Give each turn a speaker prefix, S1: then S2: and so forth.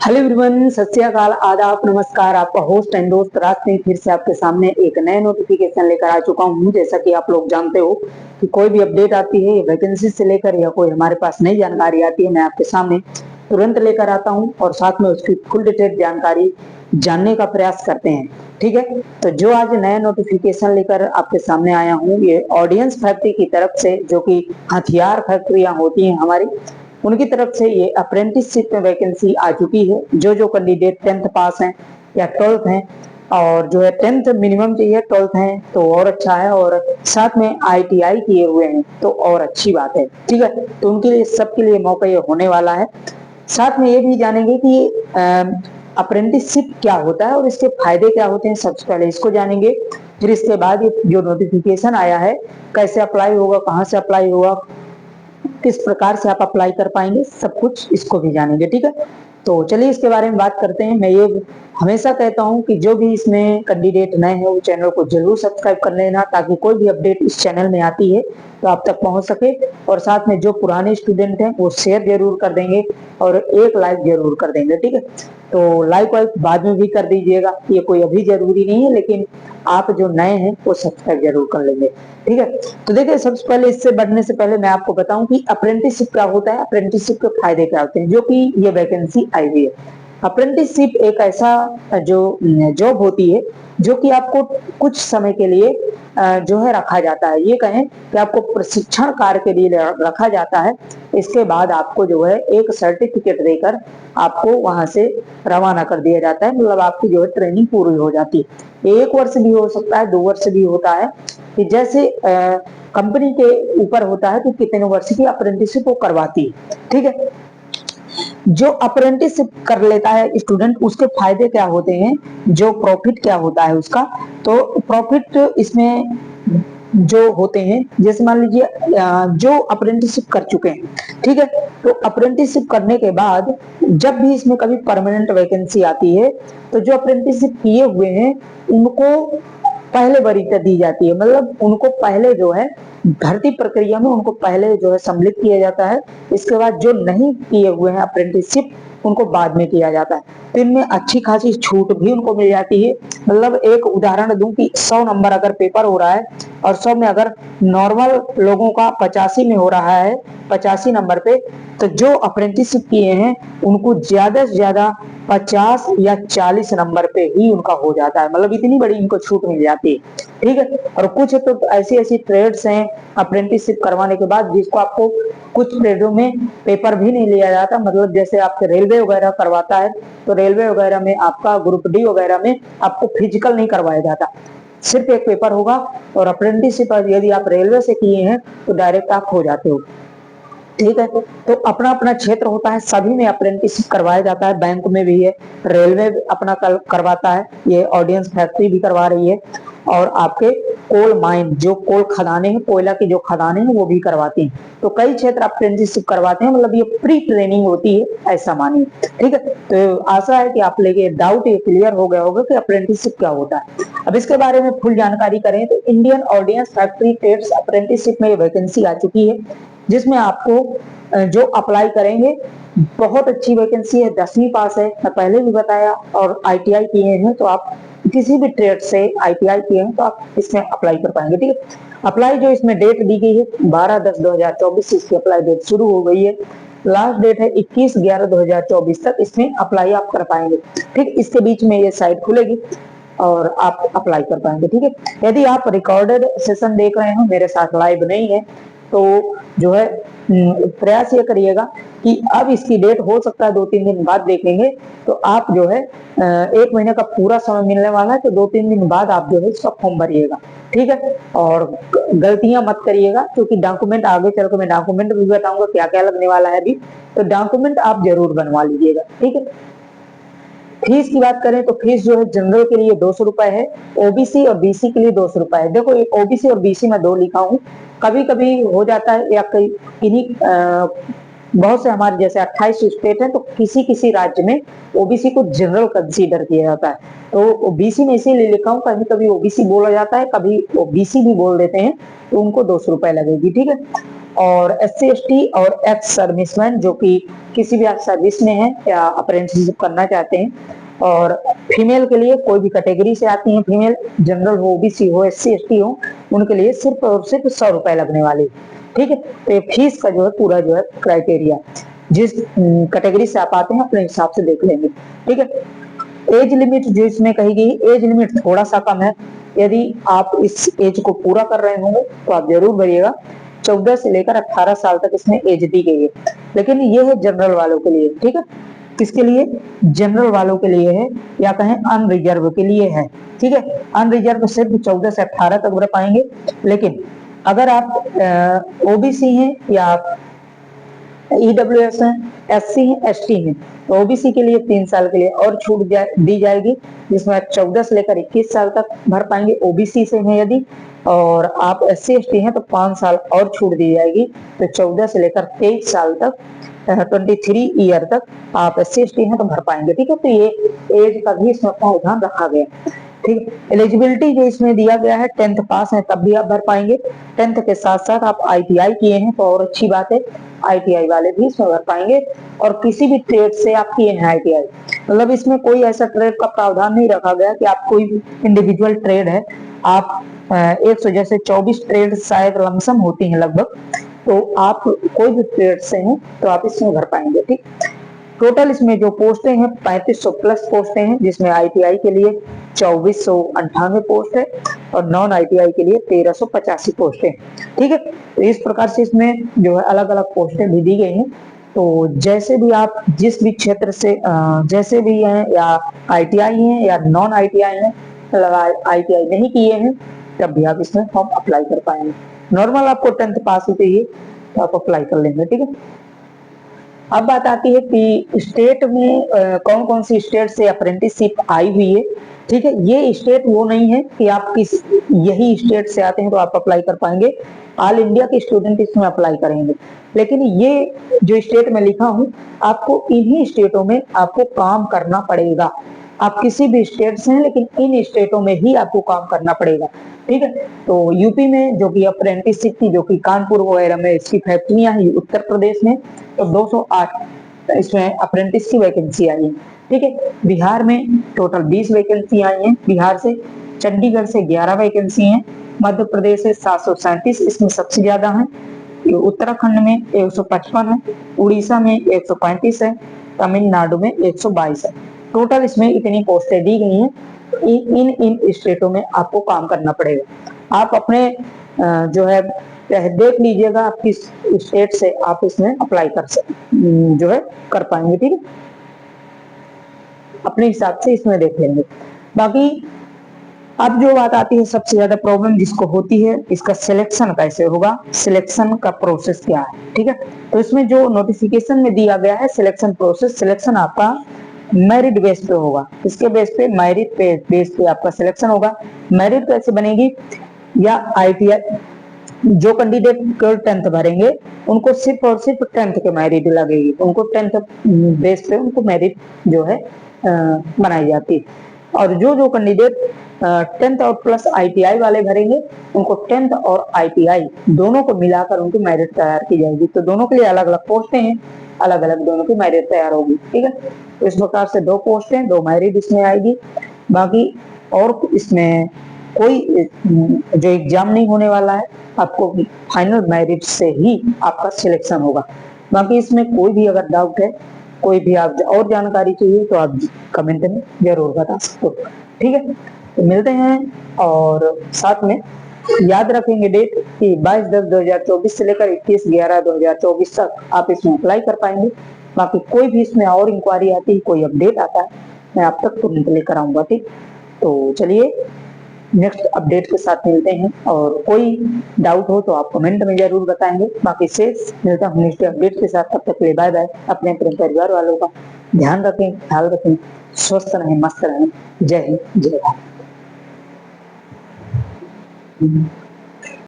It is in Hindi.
S1: हेलो एवरीवन, सत श्री अकाल, आदाब, नमस्कार। आपका होस्ट एंड दोस्त राज सिंह फिर से आपके सामने एक नए नोटिफिकेशन लेकर आ चुका हूँ। जैसा कि आप लोग जानते हो कि कोई भी अपडेट आती है वैकेंसी से लेकर या कोई हमारे पास नई जानकारी आती है, मैं आपके सामने तुरंत लेकर आता हूँ और साथ में उसकी फुल डिटेल जानकारी जानने का प्रयास करते हैं। ठीक है, तो जो आज नया नोटिफिकेशन लेकर आपके सामने आया हूँ, ये ऑडियंस फैक्ट्री की तरफ से, जो कि हथियार फैक्ट्रियां होती हैं हमारी, उनकी तरफ से ये अप्रेंटिसशिप में वैकेंसी आ चुकी है। जो कैंडिडेट 10th पास हैं या 12th हैं, और जो है 10th मिनिमम चाहिए, 12th हैं तो और अच्छा है, और साथ में ITI किए हुए हैं तो और अच्छी बात है। ठीक है, तो उनके लिए, सबके लिए मौका ये होने वाला है। साथ में ये भी जानेंगे कि अप्रेंटिसशिप क्या होता है और इसके फायदे क्या होते हैं। सबसे पहले इसको जानेंगे, फिर इसके बाद ये जो नोटिफिकेशन आया है कैसे अप्लाई होगा, कहाँ से अप्लाई होगा, किस प्रकार से आप अप्लाई कर पाएंगे, सब कुछ इसको भी जानेंगे। ठीक है, तो चलिए इसके बारे में बात करते हैं। मैं ये हमेशा कहता हूं कि जो भी इसमें कैंडिडेट नए हैं वो चैनल को जरूर सब्सक्राइब कर लेना, ताकि कोई भी अपडेट इस चैनल में आती है तो आप तक पहुंच सके। और साथ में जो पुराने स्टूडेंट हैं वो शेयर जरूर कर देंगे और एक लाइक जरूर कर देंगे। ठीक है, तो लाइक वाइक बाद में भी कर दीजिएगा, ये कोई अभी जरूरी नहीं है, लेकिन आप जो नए हैं वो सब्सक्राइब जरूर कर लेंगे। ठीक है, तो देखिए, सबसे पहले इससे बढ़ने से पहले मैं आपको बताऊं कि अप्रेंटिसशिप क्या होता है, अप्रेंटिसशिप के फायदे क्या होते हैं, जो कि ये वैकेंसी आई हुई है। अप्रेंटिसशिप एक ऐसा जो जॉब होती है जो कि आपको कुछ समय के लिए जो है रखा जाता है। ये कहें कि आपको प्रशिक्षण कार्य के लिए रखा जाता है। इसके बाद आपको जो है एक सर्टिफिकेट देकर आपको वहां से रवाना कर दिया जाता है। मतलब आपकी जो है ट्रेनिंग पूरी हो जाती है। 1 वर्ष भी हो सकता है, 2 वर्ष भी होता है, कि जैसे कंपनी के ऊपर होता है कि कितने वर्ष की अप्रेंटिसशिप वो करवाती है। ठीक है, जो अप्रेंटिसशिप कर लेता है स्टूडेंट, उसके फायदे क्या होते हैं, जो प्रॉफिट क्या होता है उसका। तो प्रॉफिट इसमें जो होते हैं, जैसे मान लीजिए जो अप्रेंटिसशिप कर चुके हैं, ठीक है, तो अप्रेंटिसशिप करने के बाद जब भी इसमें कभी परमानेंट वैकेंसी आती है, तो जो अप्रेंटिसशिप किए हुए हैं उनको पहले वरीयता दी जाती है। मतलब उनको पहले जो है भर्ती प्रक्रिया में उनको पहले जो है सम्मिलित किया जाता है। इसके बाद जो नहीं किए हुए हैं अप्रेंटिसशिप, उनको बाद में किया जाता है। तो इनमें अच्छी खासी छूट भी उनको मिल जाती है। मतलब एक उदाहरण दूं कि 100 नंबर अगर पेपर हो रहा है और 100 में अगर नॉर्मल लोगों का 85 में हो रहा है, 85 नंबर पे, तो जो अप्रेंटिसशिप किए हैं उनको ज्यादा से ज्यादा 50 या 40 नंबर पे ही उनका हो जाता है। मतलब इतनी बड़ी इनको छूट मिल जाती है। ठीक है, और कुछ तो ऐसी ऐसी ट्रेड्स हैं अप्रेंटिसशिप करवाने के बाद जिसको आपको कुछ ट्रेडों में पेपर भी नहीं लिया जाता। मतलब जैसे आपके रेलवे वगैरह करवाता है, तो रेलवे वगैरह में आपका ग्रुप डी वगैरह में आपको फिजिकल नहीं करवाया जाता, सिर्फ एक पेपर होगा। और अप्रेंटिसशिप यदि आप रेलवे से किए हैं तो डायरेक्ट आप हो जाते हो। ठीक है, तो अपना अपना क्षेत्र होता है, सभी में अप्रेंटिसशिप करवाया जाता है। बैंक में भी है, रेलवे अपना करवाता है, ये ऑडियंस फैक्ट्री भी करवा रही है, और आपके कोल माइन, जो कोल खदाने हैं, कोयला की जो खदाने हैं, वो भी करवाती हैं। तो कई क्षेत्र अप्रेंटिसशिप करवाते हैं। मतलब ये प्री ट्रेनिंग होती है, ऐसा मानिए। ठीक है, तो आशा है कि आप लेके डाउट ये क्लियर हो गया होगा कि अप्रेंटिसशिप क्या होता है। अब इसके बारे में फुल जानकारी करें तो Indian ordnance factory trades apprenticeship में ये वैकेंसी आ चुकी है, जिसमें आपको जो अप्लाई करेंगे, बहुत अच्छी वैकेंसी है। 10वीं पास है, मैं पहले भी बताया, और ITI किए हैं तो आप किसी भी ट्रेड से ITI किए हैं तो आप इसमें अप्लाई कर पाएंगे। ठीक है, अप्लाई जो इसमें डेट दी गई है 12/10/2024 से इसकी अप्लाई डेट शुरू हो गई है। लास्ट डेट है 21/11/2024 तक इसमें अप्लाई आप कर पाएंगे। ठीक, इसके बीच में ये साइट खुलेगी और आप अप्लाई कर पाएंगे। ठीक है, यदि आप रिकॉर्डेड सेशन देख रहे हो, मेरे साथ लाइव नहीं है, तो जो है प्रयास ये करिएगा कि अब इसकी डेट हो सकता है 2-3 दिन बाद देखेंगे, तो आप जो है 1 महीने का पूरा समय मिलने वाला है, तो 2-3 दिन बाद आप जो है इसका फॉर्म भरिएगा। ठीक है, और गलतियां मत करिएगा, क्योंकि डॉक्यूमेंट आगे चलकर मैं डॉक्यूमेंट भी बताऊंगा क्या क्या लगने वाला है अभी, तो डॉक्यूमेंट आप जरूर बनवा लीजिएगा। ठीक है, फीस की बात करें तो फीस जो है जनरल के लिए 200 रुपए है, OBC और BC के लिए 200 रुपए है। देखो, OBC और BC में 2 लिखा हूँ, कभी कभी हो जाता है, या किन्हीं बहुत से हमारे जैसे 28 स्टेट हैं, तो किसी किसी राज्य में OBC को जनरल कंसीडर किया जाता है। तो BC में इसीलिए लिखा हूँ, कभी कभी OBC बोला जाता है, कभी BC भी बोल देते हैं, तो उनको 200 रुपए लगेगी। ठीक है, और SC/ST और एक्स सर्विसमैन जो कि किसी भी आप सर्विस में हैं या अप्रेंटिसशिप करना चाहते हैं, और फीमेल के लिए कोई भी कैटेगरी से आती हैं फीमेल, जनरल हो, OBC हो, SC/ST हो, उनके लिए सिर्फ और सिर्फ 100 रुपए लगने वाले। ठीक है, तो ये फीस का जो है पूरा जो है क्राइटेरिया, जिस कैटेगरी से आप आते हैं अपने हिसाब से देख लेंगे। ठीक है, एज लिमिट जो इसमें कही गई, एज लिमिट थोड़ा सा कम है। यदि आप इस एज को पूरा कर रहे होंगे तो आप जरूर भरिएगा। 14 से लेकर 18 साल तक इसमें एज दी गई है, लेकिन ये है जनरल वालों के लिए। ठीक है, किसके लिए? जनरल वालों के लिए है, या कहें अनरिजर्व के लिए है। ठीक है, अनरिजर्व सिर्फ 14 से 18 तक भर पाएंगे, लेकिन अगर आप OBC हैं या EWS हैं, SC हैं, ST हैं, तो OBC के लिए 3 साल के लिए और छूट दी जाएगी, जिसमें 14 से लेकर 21 साल तक भर पाएंगे OBC से हैं यदि, और आप SC/ST हैं तो 5 साल और छूट दी जाएगी, तो 14 से लेकर 23 साल तक 23 ईयर तक आप SC/ST हैं तो भर पाएंगे। ठीक है, तो ये एज का भी इसमें प्रावधान रखा गया। ठीक है, एलिजिबिलिटी जो इसमें दिया गया है, 10th पास है तब भी आप भर पाएंगे। 10th के साथ साथ आप ITI किए हैं तो और अच्छी बात है, ITI वाले भी इसमें भर पाएंगे। और किसी भी ट्रेड से आप किए हैं ITI, मतलब इसमें कोई ऐसा ट्रेड का प्रावधान नहीं रखा गया कि आप कोई इंडिविजुअल ट्रेड है, आप 100 जैसे 24 ट्रेड शायद लमसम होती हैं लगभग, तो आप कोई भी ट्रेड से हैं तो आप इसमें भर पाएंगे। ठीक, टोटल इसमें जो पोस्टें हैं 3500 प्लस पोस्टें हैं, जिसमें ITI के लिए 2498 पोस्ट है और नॉन ITI के लिए 1385 पोस्टें। ठीक है, तो इस प्रकार से इसमें जो है अलग अलग पोस्टें भी दी गई हैं। तो जैसे भी आप जिस भी क्षेत्र से जैसे भी हैं, या ITI हैं या नॉन ITI हैं, मतलब ITI नहीं किए हैं, तब भी आप इसमें फॉर्म अप्लाई कर पाएंगे। नॉर्मल आपको 10th पास होते ही तो आप अप्लाई कर लेंगे। ठीक है, अब बात आती है कि स्टेट में कौन कौन सी स्टेट से अप्रेंटिसशिप आई हुई है। ठीक है, ये स्टेट वो नहीं है कि आप किस यही स्टेट से आते हैं तो आप अप्लाई कर पाएंगे, ऑल इंडिया के स्टूडेंट इसमें अप्लाई करेंगे। लेकिन ये जो स्टेट में लिखा हूं, आपको इन्हीं स्टेटों में आपको काम करना पड़ेगा। आप किसी भी स्टेट से हैं, लेकिन इन स्टेटों में ही आपको काम करना पड़ेगा। ठीक है, तो यूपी में जो कि अप्रेंटिसशिप की, जो कि कानपुर वगैरह में इसकी फैक्ट्रियां हैं, उत्तर प्रदेश में तो 208 इसमें अप्रेंटिस की वैकेंसी आई है। ठीक है, बिहार में टोटल 20 वैकेंसी आई हैं बिहार से, चंडीगढ़ से 11 वैकेंसी हैं, मध्य प्रदेश से 737 इसमें सबसे ज्यादा है, उत्तराखंड में 155 है, उड़ीसा में 135 है, तमिलनाडु में 122 है। टोटल इसमें इतनी पोस्टें दी गई हैं। इन स्टेटों में आपको काम करना पड़ेगा। आप अपने जो है देख लीजिएगा आप किस स्टेट से आप इसमें अप्लाई जो है कर पाएंगे। ठीक है, अपने हिसाब से इसमें देख लेंगे। बाकी अब जो बात आती है, सबसे ज्यादा प्रॉब्लम जिसको होती है, इसका सिलेक्शन कैसे होगा, सिलेक्शन का प्रोसेस क्या है। ठीक है, तो इसमें जो नोटिफिकेशन में दिया गया है सिलेक्शन प्रोसेस, सिलेक्शन आपका मेरिट बेस पे होगा। इसके बेस पे मेरिट बेस पे आपका सिलेक्शन होगा। मेरिट कैसे बनेगी, या ITI जो कैंडिडेट केवल 10th भरेंगे उनको सिर्फ और सिर्फ 10th के मेरिट लगेगी, उनको 10th बेस पे उनको मेरिट जो है बनाई जाती है। और जो कैंडिडेट 10th और प्लस ITI वाले भरेंगे उनको 10th और ITI दोनों को मिलाकर उनकी मेरिट तैयार की जाएगी। तो दोनों के लिए अलग अलग पोस्टें हैं, अलग अलग दोनों की मेरिट तैयार होगी। ठीक है, तो इस प्रकार से 2 पोस्टें 2 मेरिट इसमें आएगी। बाकी और इसमें कोई जो एग्जाम नहीं होने वाला है, आपको फाइनल मेरिट से ही आपका सिलेक्शन होगा। बाकी इसमें कोई भी अगर डाउट है, कोई भी आप और जानकारी चाहिए तो आप कमेंट में जरूर बता सकते हो। ठीक है, तो मिलते हैं, और साथ में याद रखेंगे डेट कि 22/10/2024 से लेकर 21/11/2024 तक आप इसमें अप्लाई कर पाएंगे। बाकी कोई भी इसमें और इंक्वायरी आती है, कोई अपडेट आता है, मैं आप तक तुरंत लेकर आऊंगा। ठीक, तो चलिए नेक्स्ट अपडेट के साथ मिलते हैं, और कोई डाउट हो तो आप कमेंट में जरूर बताएंगे। बाकी शेष मिलता हूँ नेक्स्ट अपडेट के साथ, तब तक के लिए बाय बाय। अपने परिवार वालों का ध्यान रखें, ख्याल रखें, स्वस्थ रहें, मस्त रहें। जय हिंद, जय भारत।